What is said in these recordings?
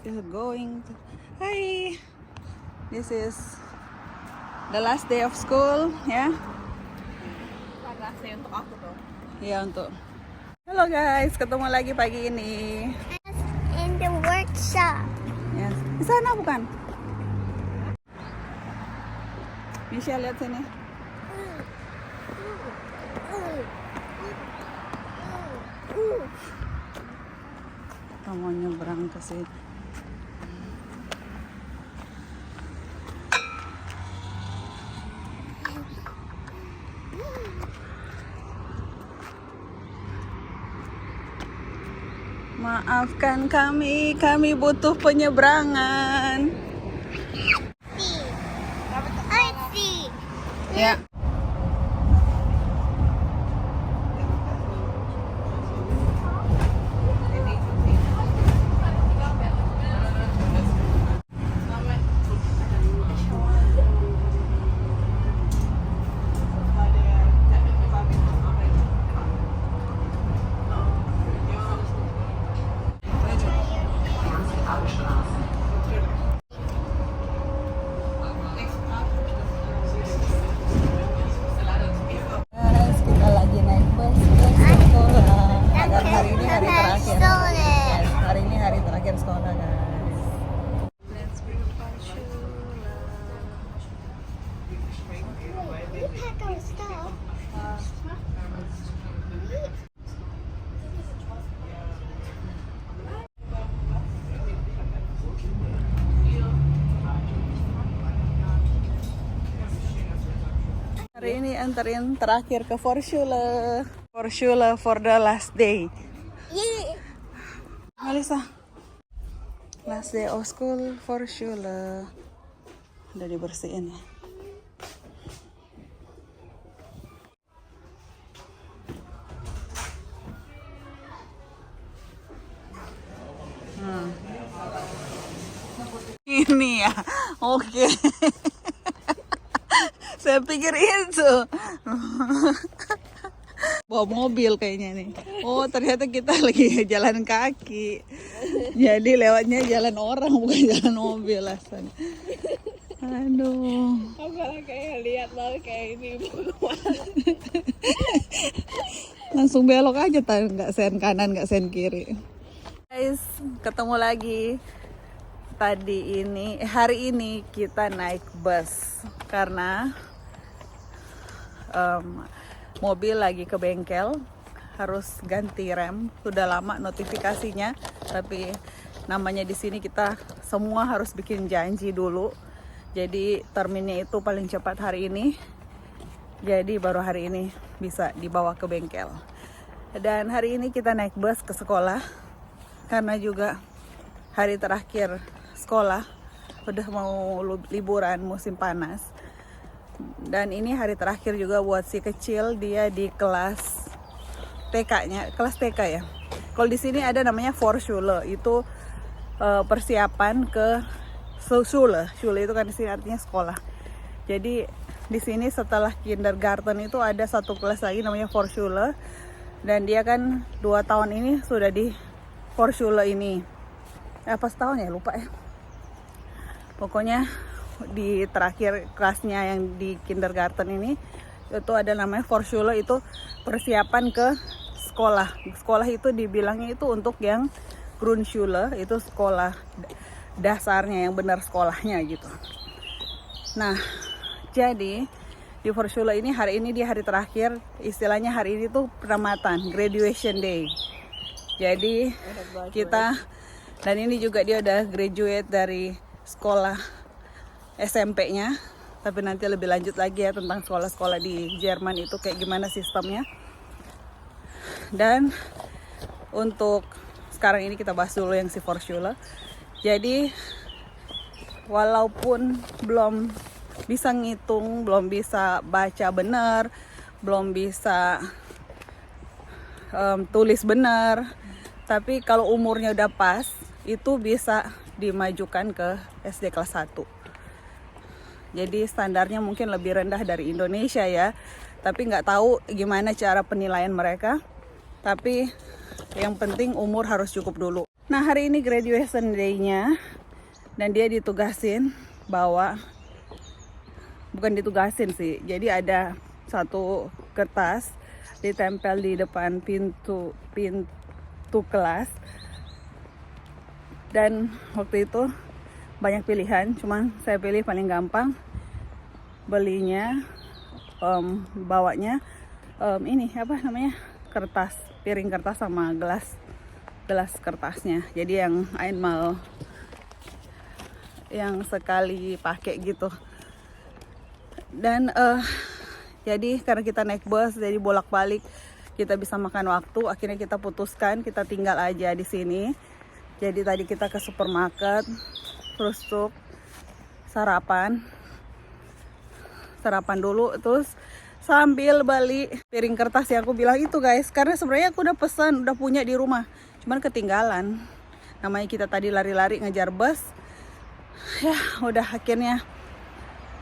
is going to... Hi! This is the last day of school, ya. Last day untuk aku tuh. Ya, untuk... Halo guys, ketemu lagi pagi ini. In the workshop. Yes. Di sana bukan? Michelle, lihat sini. Kita mau nyebrang ke sini. Maafkan kami butuh penyeberangan. I see. Ya. Guys, kita lagi naik bus ke sekolah. Dan hari ini hari terakhir. Yes, hari ini hari terakhir sekolah, guys. Let's go Parshula. We pack our stuff. Hari ini anterin terakhir ke Vorschule. Vorschule for the last day. Yeah. Melissa. Last day of school Vorschule. Udah dibersihin ya. Ini ya, oke. Saya pikir itu bawa mobil kayaknya nih. Oh, ternyata kita lagi jalan kaki. Jadi lewatnya jalan orang bukan jalan mobil asalnya. Aduh. Aku kayak lihat banget kayak ini. Langsung belok aja, nggak sen kanan, nggak sen kiri. Guys, ketemu lagi. Hari ini kita naik bus karena mobil lagi ke bengkel, harus ganti rem. Sudah lama notifikasinya, tapi namanya di sini kita semua harus bikin janji dulu. Jadi terminnya itu paling cepat hari ini. Jadi baru hari ini bisa dibawa ke bengkel. Dan hari ini kita naik bus ke sekolah karena juga hari terakhir sekolah, udah mau liburan musim panas. Dan ini hari terakhir juga buat si kecil, dia di kelas TK-nya, kelas TK ya. Kalau di sini ada namanya Vorschule, itu persiapan ke Schule. Schule itu kan di sini artinya sekolah. Jadi di sini setelah kindergarten itu ada satu kelas lagi namanya Vorschule. Dan dia kan 2 tahun ini sudah di Vorschule ini. Apa setahun ya, lupa ya. Pokoknya di terakhir kelasnya yang di kindergarten ini itu ada namanya Vorschule, itu persiapan ke sekolah. Sekolah itu dibilangnya itu untuk yang Grundschule, itu sekolah dasarnya yang benar sekolahnya gitu. Nah, jadi di Vorschule ini hari ini di hari terakhir, istilahnya hari ini tuh penamatan, graduation day. Jadi kita, dan ini juga dia udah graduate dari sekolah SMP-nya, tapi nanti lebih lanjut lagi ya tentang sekolah-sekolah di Jerman itu kayak gimana sistemnya. Dan untuk sekarang ini kita bahas dulu yang si Vorschule. Jadi walaupun belum bisa ngitung, belum bisa baca benar, belum bisa tulis benar, tapi kalau umurnya udah pas, itu bisa dimajukan ke SD kelas 1. Jadi standarnya mungkin lebih rendah dari Indonesia ya. Tapi nggak tahu gimana cara penilaian mereka. Tapi yang penting umur harus cukup dulu. Nah, hari ini graduation day-nya dan dia ditugasin bawa, bukan ditugasin sih, jadi ada satu kertas ditempel di depan pintu kelas. Dan waktu itu banyak pilihan, cuman saya pilih paling gampang belinya, bawanya ini apa namanya, kertas, piring kertas sama gelas kertasnya. Jadi yang einmal, yang sekali pakai gitu. Dan jadi karena kita naik bus, jadi bolak-balik kita bisa makan waktu. Akhirnya kita putuskan kita tinggal aja di sini. Jadi tadi kita ke supermarket, terus tuh sarapan dulu, terus sambil beli piring kertas yang aku bilang itu guys. Karena sebenarnya aku udah pesan, udah punya di rumah, cuman ketinggalan. Namanya kita tadi lari-lari ngejar bus, ya udah akhirnya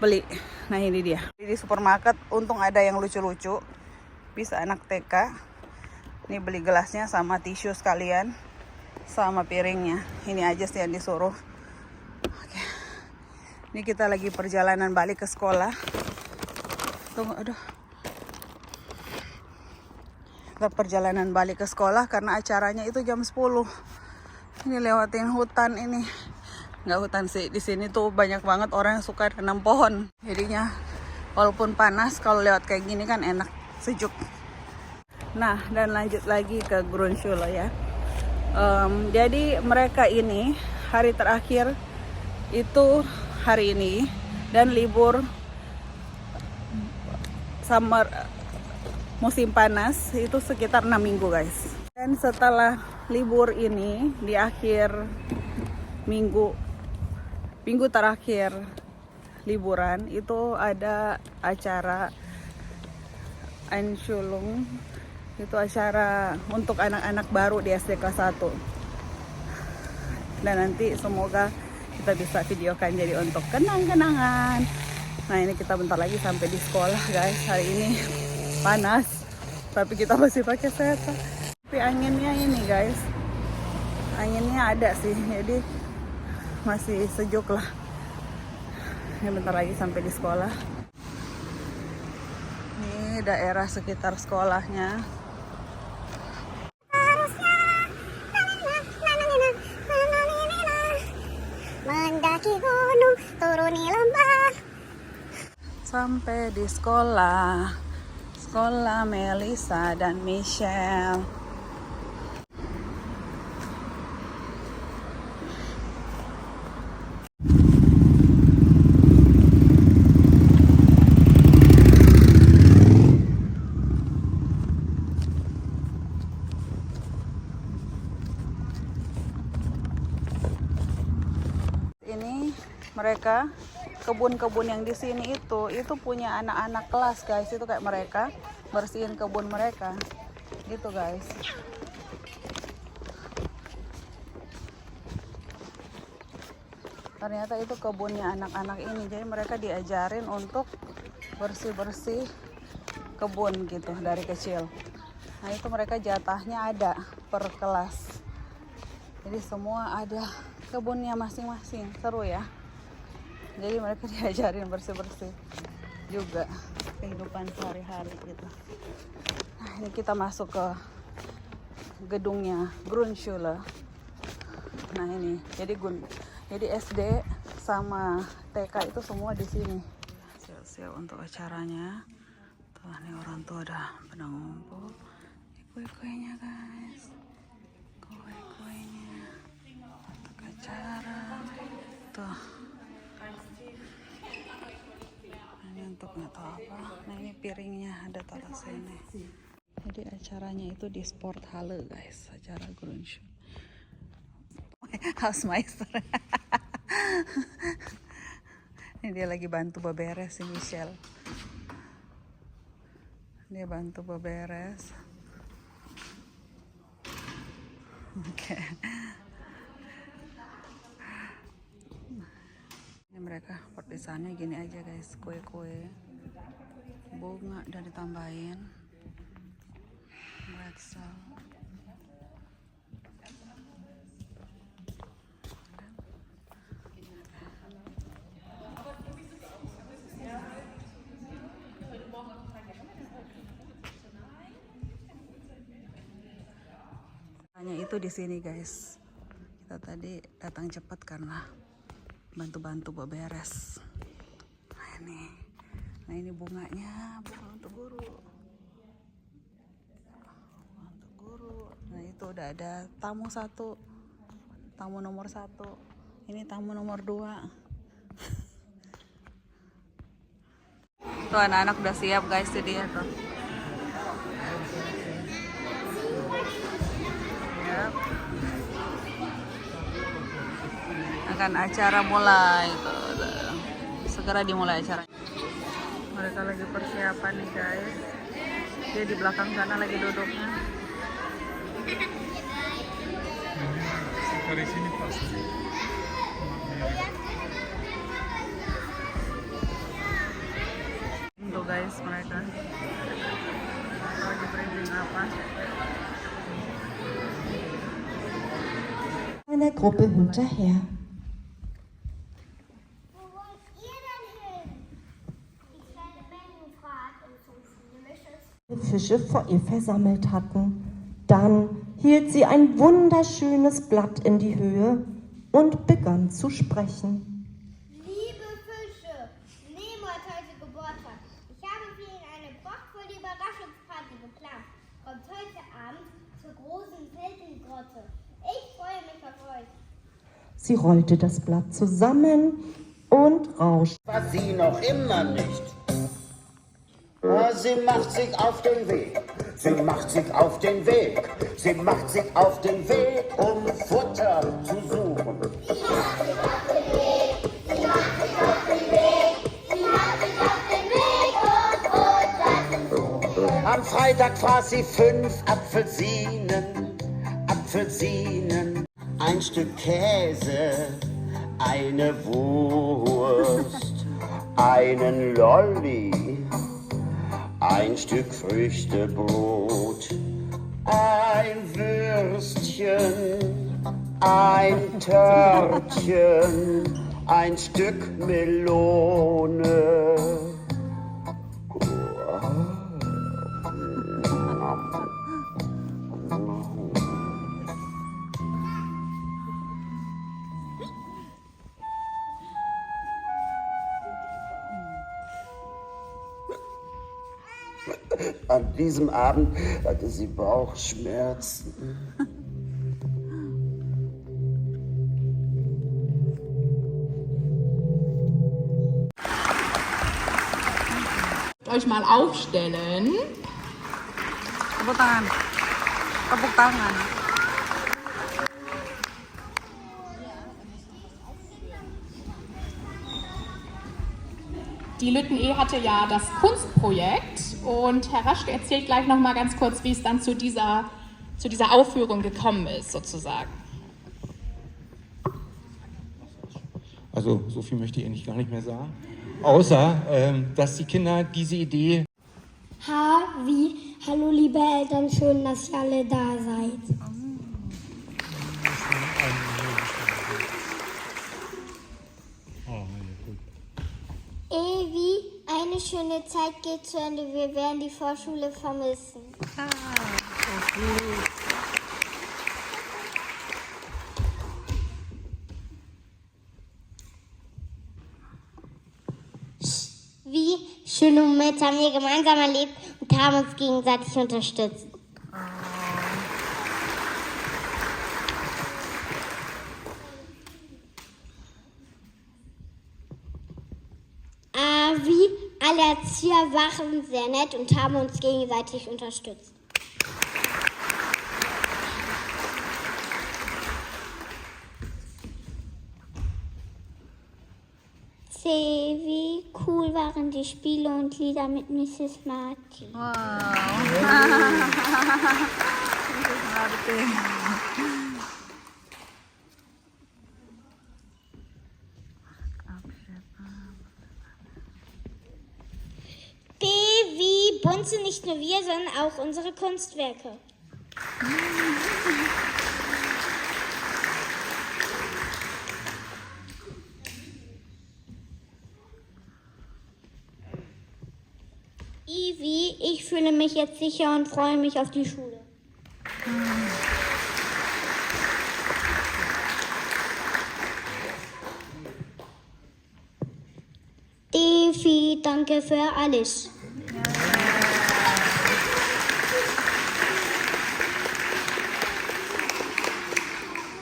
beli. Nah ini dia di supermarket, untung ada yang lucu-lucu, bisa anak TK. Ini beli gelasnya sama tisu sekalian, sama piringnya. Ini aja sih yang disuruh. Oke. Ini kita lagi perjalanan balik ke sekolah. Tunggu, aduh. Kita perjalanan balik ke sekolah karena acaranya itu jam 10. Ini lewatin hutan ini. Nggak hutan sih, di sini tuh banyak banget orang yang suka nanam pohon. Jadinya walaupun panas, kalau lewat kayak gini kan enak, sejuk. Nah, dan lanjut lagi ke Grundschule ya. Jadi mereka ini hari terakhir itu hari ini, dan libur summer, musim panas itu sekitar 6 minggu guys. Dan setelah libur ini, di akhir minggu terakhir liburan itu ada acara Einschulung. Itu acara untuk anak-anak baru di SD kelas 1. Dan nanti semoga kita bisa videokan jadi untuk kenang-kenangan. Nah ini kita bentar lagi sampai di sekolah guys. Hari ini panas, tapi kita masih pakai sweater. Tapi anginnya ini guys, anginnya ada sih, jadi masih sejuk lah. Ini bentar lagi sampai di sekolah. Ini daerah sekitar sekolahnya. Mendaki gunung, turuni lembah. Sampai di sekolah Melisa dan Michelle. Ini mereka, kebun-kebun yang di sini itu punya anak-anak kelas guys. Itu kayak mereka bersihin kebun mereka gitu guys. Ternyata itu kebunnya anak-anak ini, jadi mereka diajarin untuk bersih-bersih kebun gitu dari kecil. Nah itu mereka jatahnya ada per kelas, jadi semua ada kebunnya masing-masing. Seru ya. Jadi mereka diajarin bersih-bersih juga kehidupan sehari-hari gitu. Nah ini kita masuk ke gedungnya Grundschule. Nah ini jadi SD sama TK itu semua di sini. Siap-siap untuk acaranya. Tuh nih orang tua udah pada ngumpul. Kue-kuenya guys, kue-kuenya untuk acara. Tuh ini untuk nggak tahu apa. Nah ini piringnya ada taruh sini. Jadi acaranya itu di Sporthalle guys, acara Grundschule. Hausmeister. Ini dia lagi bantu beberes si Michelle. Dia bantu beberes. Oke. Ini mereka perpisahannya gini aja guys, kue-kue, bunga dan ditambahin pretzel. itu di sini guys. Kita tadi datang cepat karena bantu-bantu beberes. Nah ini bunganya, bunga untuk guru. Untuk guru. Nah itu udah ada tamu satu, tamu nomor 1. Ini tamu nomor 2. Tuh anak-anak udah siap guys, itu dia tuh. Yap. Akan acara mulai tuh. Segera dimulai acaranya. Mereka lagi persiapan nih guys. Dia di belakang sana lagi duduknya. Dari sini pasti. Tuh guys, mereka lagi briefing apa. Einer Gruppe hinterher. Wo wollt ihr denn hin? Ich werde Mengen fragen und so viele Fische vor ihr versammelt hatten. Dann hielt sie ein wunderschönes Blatt in die Höhe und begann zu sprechen. Liebe Fische, Nemo hat heute Geburtstag. Ich habe für ihn eine prachtvolle Überraschungsparty geplant. Kommt heute Abend zur großen Felsengrotte. Ich freue mich auf euch. Sie rollte das Blatt zusammen und rauschte. Was sie noch immer nicht. Sie macht sich auf den Weg. Sie macht sich auf den Weg. Sie macht sich auf den Weg, um Futter zu suchen. Sie macht sich auf den Weg. Sie macht sich auf den Weg. Sie macht sich auf den Weg, um Futter zu suchen. Am Freitag fraß sie 5 Apfelsinen, ein Stück Käse, eine Wurst, einen Lolli, ein Stück Früchtebrot, ein Würstchen, ein Törtchen, ein Stück Melone. An diesem Abend hatte sie Bauchschmerzen. Euch mal aufstellen. Tepuk tangan. Tepuk tangan. Die Lütten-E hatte ja das Kunstprojekt und Herr Raschke erzählt gleich noch mal ganz kurz, wie es dann zu dieser Aufführung gekommen ist, sozusagen. Also so viel möchte ich eigentlich gar nicht mehr sagen. Außer, dass die Kinder diese Idee... Hallo liebe Eltern, schön, dass ihr alle da seid. Wie eine schöne Zeit geht zu Ende, wir werden die Vorschule vermissen. Wie schöne Momente haben wir gemeinsam erlebt und haben uns gegenseitig unterstützt. Wie alle Erzieher waren sehr nett und haben uns gegenseitig unterstützt. Wie cool waren die Spiele und Lieder mit Mrs. Martin. Wow. Mrs. Martin. Wie bunt sind nicht nur wir, sondern auch unsere Kunstwerke. Ich fühle mich jetzt sicher und freue mich auf die Schule. Sophie, danke für alles.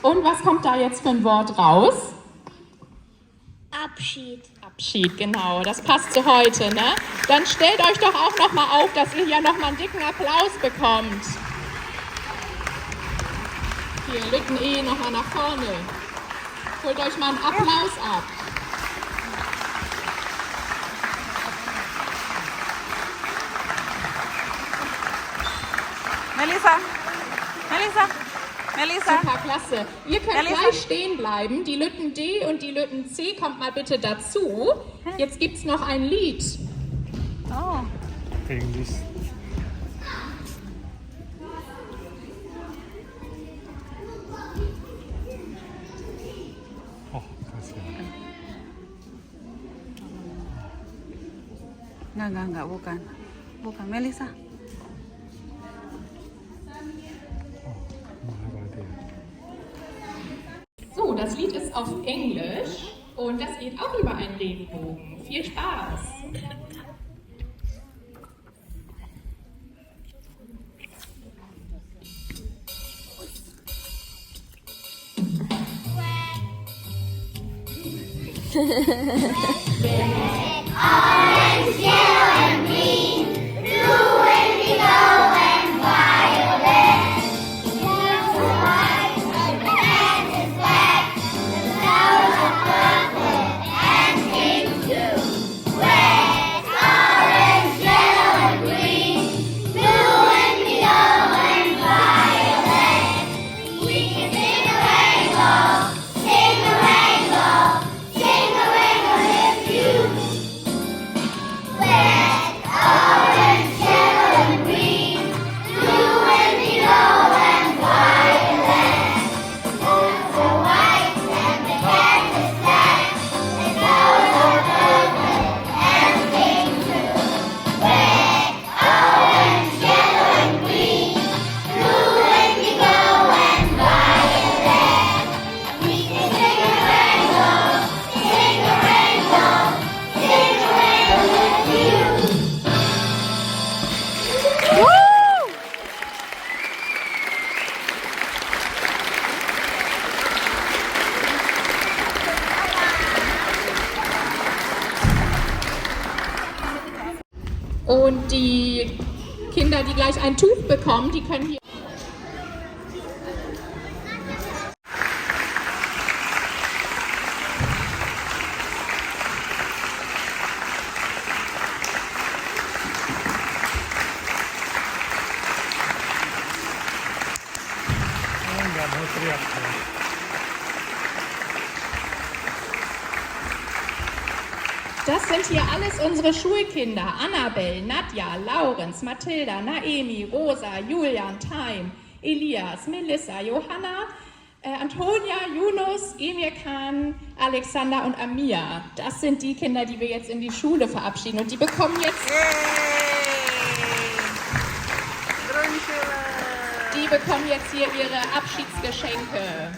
Und was kommt da jetzt für ein Wort raus? Abschied. Abschied, genau. Das passt zu heute, ne? Dann stellt euch doch auch noch mal auf, dass ihr hier noch mal einen dicken Applaus bekommt. Hier, Lütten E noch mal nach vorne. Holt euch mal einen Applaus ab. Melissa, Melissa, Melissa. Super, klasse. Ihr könnt Melissa. gleich stehen bleiben. Die Lütten D und die Lütten C kommt mal bitte dazu. Jetzt gibt es noch ein Lied. Oh. Englisch. Oh, kasihan. Enggak, bukan. Bukan, Melissa. Mahal dia. So, das Lied ist auf Englisch und das geht auch über einen Regenbogen. Viel Spaß! Orange, yellow, and green, blue, indigo, and violet. Yellow, white, and red is black. The flowers are purple and pink too. Red, orange, yellow, and green, blue, indigo, and violet. We can sing a rainbow, sing a rainbow, sing a rainbow with you. Red, orange, yellow, and green, blue, indigo, and violet. Birds are white and the cat is black. The flowers are purple and pink too. Red, orange, yellow, and green, blue, indigo, and violet. We can sing a rainbow, sing a rainbow, sing a rainbow with you. Und die Kinder, die gleich ein Tuch bekommen, die können hier... Enggak mau teriak. Das sind hier alles unsere Schulkinder. Annabelle, Nadja, Laurenz, Mathilda, Naemi, Rosa, Julian, Time, Elias, Melissa, Johanna, Antonia, Yunus, Emirkan, Alexander und Amir. Das sind die Kinder, die wir jetzt in die Schule verabschieden. Und die bekommen jetzt, die bekommen jetzt hier ihre Abschiedsgeschenke.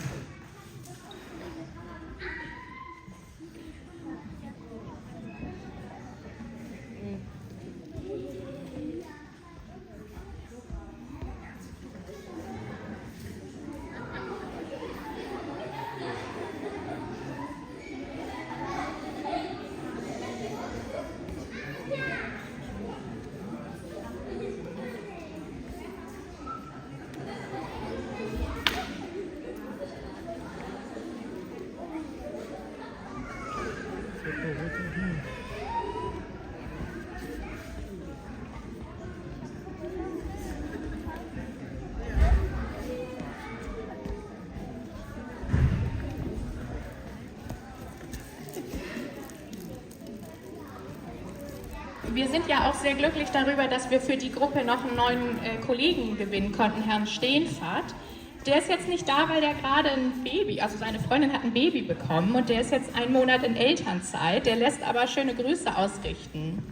Wir sind ja auch sehr glücklich darüber, dass wir für die Gruppe noch einen neuen Kollegen gewinnen konnten, Herrn Steenfahrt. Der ist jetzt nicht da, weil der gerade ein Baby, also seine Freundin hat ein Baby bekommen und der ist jetzt einen Monat in Elternzeit. Der lässt aber schöne Grüße ausrichten.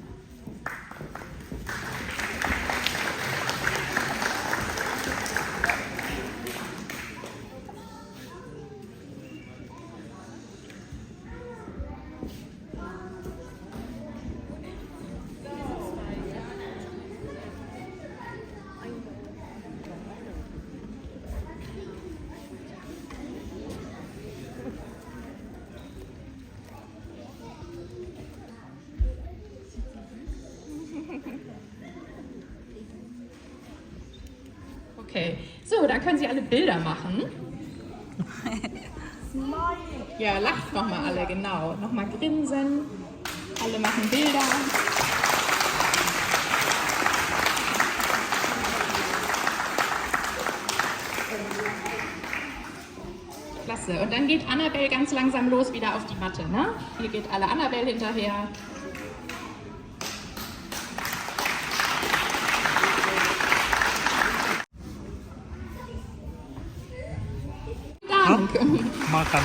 Okay. So, dann können Sie alle Bilder machen. Ja, lacht nochmal alle, genau. Nochmal grinsen. Alle machen Bilder. Klasse. Und dann geht Annabelle ganz langsam los wieder auf die Matte, ne? Hier geht alle Annabelle hinterher. Dank. Makan.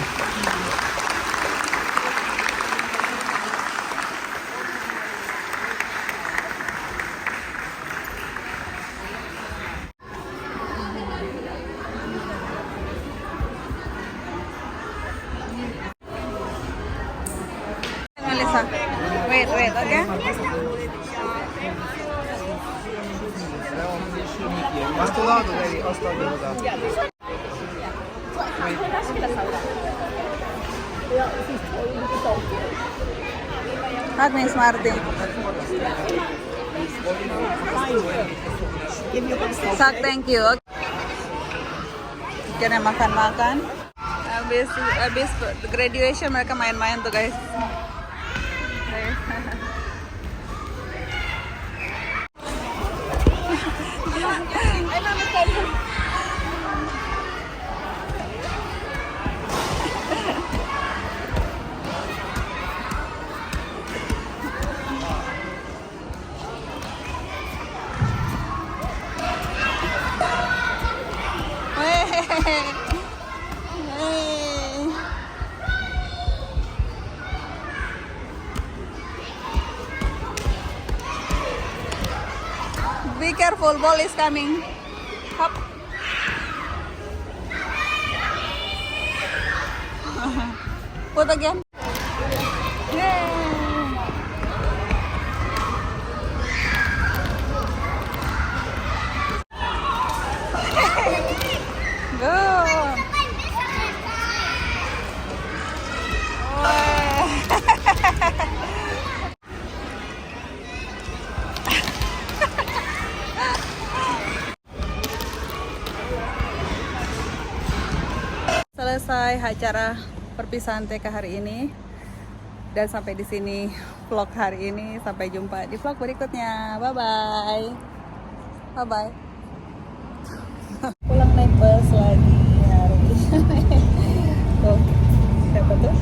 Melissa, wait, okay? Agnes Martin. Sak, thank you. Kita makan-makan. Habis graduation mereka main-main tuh guys. Be careful, ball is coming. Hop. Put again. Yay. Go. Selesai acara perpisahan TK hari ini, dan sampai di sini vlog hari ini. Sampai jumpa di vlog berikutnya. Bye bye. Bye bye. Pulang naik bus lagi hari ini. Tuh, siapa tuh?